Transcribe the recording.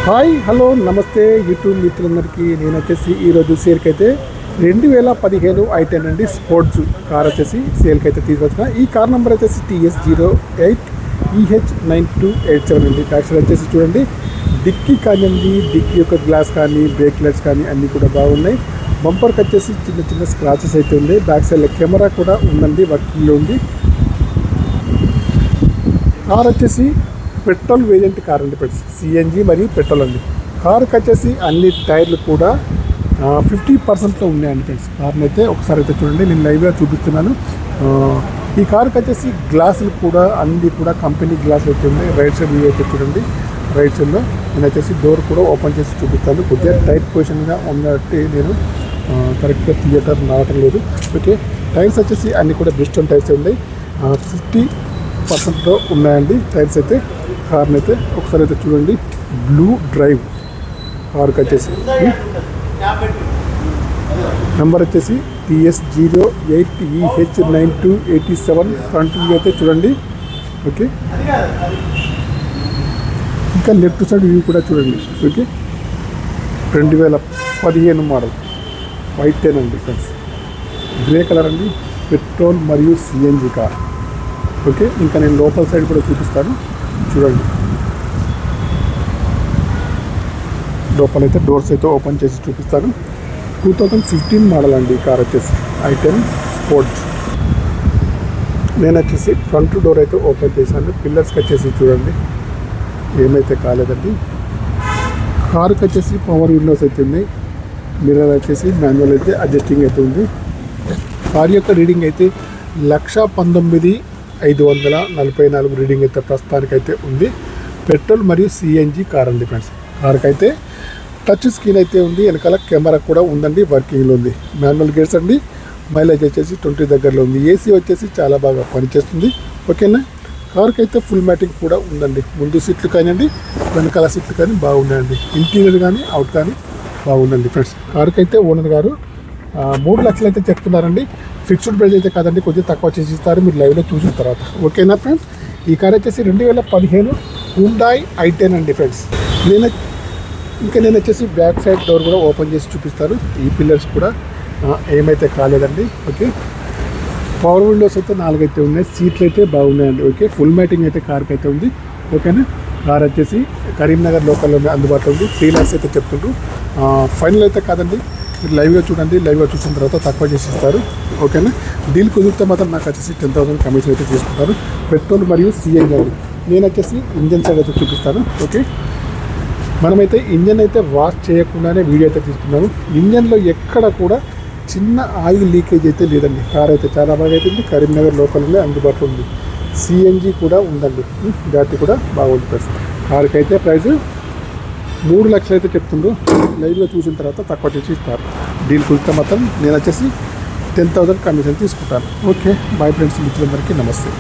Hi hello నమస్తే YouTube మిత్రులందరికీ. నేను వచ్చేసి ఈరోజు సేల్కి అయితే 2015 i10 అండి స్పోర్ట్స్ కార్ వచ్చేసి సేల్కి అయితే తీసుకొచ్చిన. ఈ కార్ నెంబర్ వచ్చేసి TS08EH9287 అండి. యాక్చువల్ వచ్చేసి చూడండి, డిక్కీ కానివ్వండి, డిక్కీ యొక్క గ్లాస్ కానీ, బ్రేక్ లైట్స్ కానీ అన్నీ కూడా బాగున్నాయి. బంపర్కి వచ్చేసి చిన్న చిన్న స్క్రాచెస్ అయితే ఉన్నాయి. బ్యాక్ సైడ్లో కెమెరా కూడా ఉందండి, వర్కింగ్లో ఉంది. కార్ వచ్చేసి పెట్రోల్ వేరియంట్ కార్ అండి ఫ్రెండ్స్, సిఎన్జి మరియు పెట్రోల్ అండి. కార్కి వచ్చేసి అన్ని టైర్లు కూడా 50%లో ఉన్నాయండి ఫ్రెండ్స్. కార్ని అయితే ఒకసారి అయితే చూడండి, నేను లైవ్గా చూపిస్తున్నాను. ఈ కార్కి వచ్చేసి గ్లాసులు కూడా అన్ని కూడా కంపెనీ గ్లాసులు అయితే ఉన్నాయి. రైట్ సైడ్ వ్యూ అయితే చూడండి, రైట్ సైడ్లో నేను వచ్చేసి డోర్ కూడా ఓపెన్ చేసి చూపిస్తాను. కొద్దిగా టైట్ పొజిషన్గా ఉన్నట్టు నేను కరెక్ట్గా థియేటర్ రావటం లేదు. ఓకే, టైర్స్ వచ్చేసి అన్ని కూడా బ్రిస్టన్ టైర్స్ ఉన్నాయి. 50%లో ఉన్నాయండి టైర్స్ అయితే. కార్ని అయితే ఒకసారి అయితే చూడండి, బ్లూ డ్రైవ్ కార్కి వచ్చేసి నెంబర్ వచ్చేసి TS08EH9287 ఫ్రంట్ వ్యూ అయితే చూడండి. ఓకే, ఇంకా లెఫ్ట్ సైడ్ వ్యూ కూడా చూడండి. ఓకే, 2015 మోడల్ i10 అండి ఫ్రెండ్స్, గ్రే కలర్ అండి, పెట్రోల్ మరియు సిఎన్జి కార్. ఓకే, ఇంకా నేను లోపల సైడ్ కూడా చూపిస్తాను చూడండి. లోపలైతే డోర్స్ అయితే ఓపెన్ చేసి చూపిస్తాను. 2015 మోడల్ అండి ఈ కార్ వచ్చేసి i10 స్పోర్ట్స్. నేను వచ్చేసి ఫ్రంట్ డోర్ అయితే ఓపెన్ చేశాను. పిల్లర్స్కి వచ్చేసి చూడండి ఏమైతే కాలేదండి. కారుకి వచ్చేసి పవర్ విండోస్ అయితే ఉన్నాయి. మిర్రర్ వచ్చేసి మాన్యువల్ అయితే అడ్జస్టింగ్ అయితే ఉంది. కార్ యొక్క రీడింగ్ అయితే 1,19,544 రీడింగ్ అయితే ప్రస్తుతానికైతే ఉంది. పెట్రోల్ మరియు సిఎన్జి కార్ అండి ఫ్రెండ్స్. కార్కి అయితే టచ్ స్క్రీన్ అయితే ఉంది, వెనకాల కెమెరా కూడా ఉందండి, వర్కింగ్లో ఉంది. మాన్యువల్ గేర్స్ అండి. మైలేజ్ వచ్చేసి 20 దగ్గరలో ఉంది. ఏసీ వచ్చేసి చాలా బాగా పనిచేస్తుంది. ఓకేనా, కార్కి అయితే ఫుల్ మ్యాటింగ్ కూడా ఉందండి. ముందు సీట్లు కానివ్వండి, వెనకాల సీట్లు కానీ బాగున్నాయండి. ఇంటీరియర్ కానీ అవుట్ కానీ బాగుందండి ఫ్రెండ్స్. కార్కి అయితే ఓనర్ గారు 3 లక్షలు అయితే చెప్తున్నారండి. ఫిక్స్డ్ ప్రైస్ అయితే కాదండి, కొద్దిగా తక్కువ చేసి ఇస్తారు, మీరు లైవ్లో చూసిన తర్వాత. ఓకేనా ఫ్రెండ్స్, ఈ కార్ వచ్చేసి 2015 హ్యుండాయ్ i10 అండి ఫ్రెండ్స్. నేను వచ్చేసి బ్యాక్ సైడ్ డోర్ కూడా ఓపెన్ చేసి చూపిస్తాను. ఈ పిల్లర్స్ కూడా ఏమైతే కాలేదండి. ఓకే, పవర్ విండోస్ అయితే 4 అయితే ఉన్నాయి. సీట్లు అయితే బాగున్నాయండి. ఓకే, ఫుల్ మ్యాటింగ్ అయితే కార్కి అయితే ఉంది. ఓకేనా, కార్ వచ్చేసి కరీంనగర్ లోకల్లోనే అందుబాటులో ఉంది. 3 lakhs అయితే చెప్తుండ్రు. ఫైనల్ అయితే కాదండి, మీరు లైవ్గా చూడండి, లైవ్గా చూసిన తర్వాత తక్కువ చేసి ఇస్తారు. ఓకేనా, డీల్ కుదిరితే మాత్రం నాకు వచ్చేసి 10,000 కమిషన్ అయితే తీసుకుంటారు. పెట్రోల్ మరియు సిఎన్జి. నేను వచ్చేసి ఇంజన్ సైడ్ అయితే చూపిస్తాను. ఓకే, మనమైతే ఇంజన్ అయితే వాష్ చేయకుండానే వీడియో అయితే తీస్తున్నాము. ఇంజన్లో ఎక్కడ కూడా చిన్న ఆయిల్ లీకేజ్ అయితే లేదండి. కార్ అయితే చాలా బాగా అవుతుంది. కరీంనగర్ లోకల్లోనే అందుబాటులో ఉంది. సిఎన్జి కూడా ఉందండి, బ్యాటరీ కూడా బాగుంది ప్లస్. కార్కి అయితే ప్రైస్ 3 లక్షలు అయితే చెప్తుండ్రు. లైవ్గా చూసిన తర్వాత తక్కువ చేసి ఇస్తారు. డీల్ కుదిరితే మాత్రం నేను వచ్చేసి 10,000 కమిషన్ తీసుకుంటాను. ఓకే, బాయ్ ఫ్రెండ్స్, మిత్రులందరికీ నమస్తే.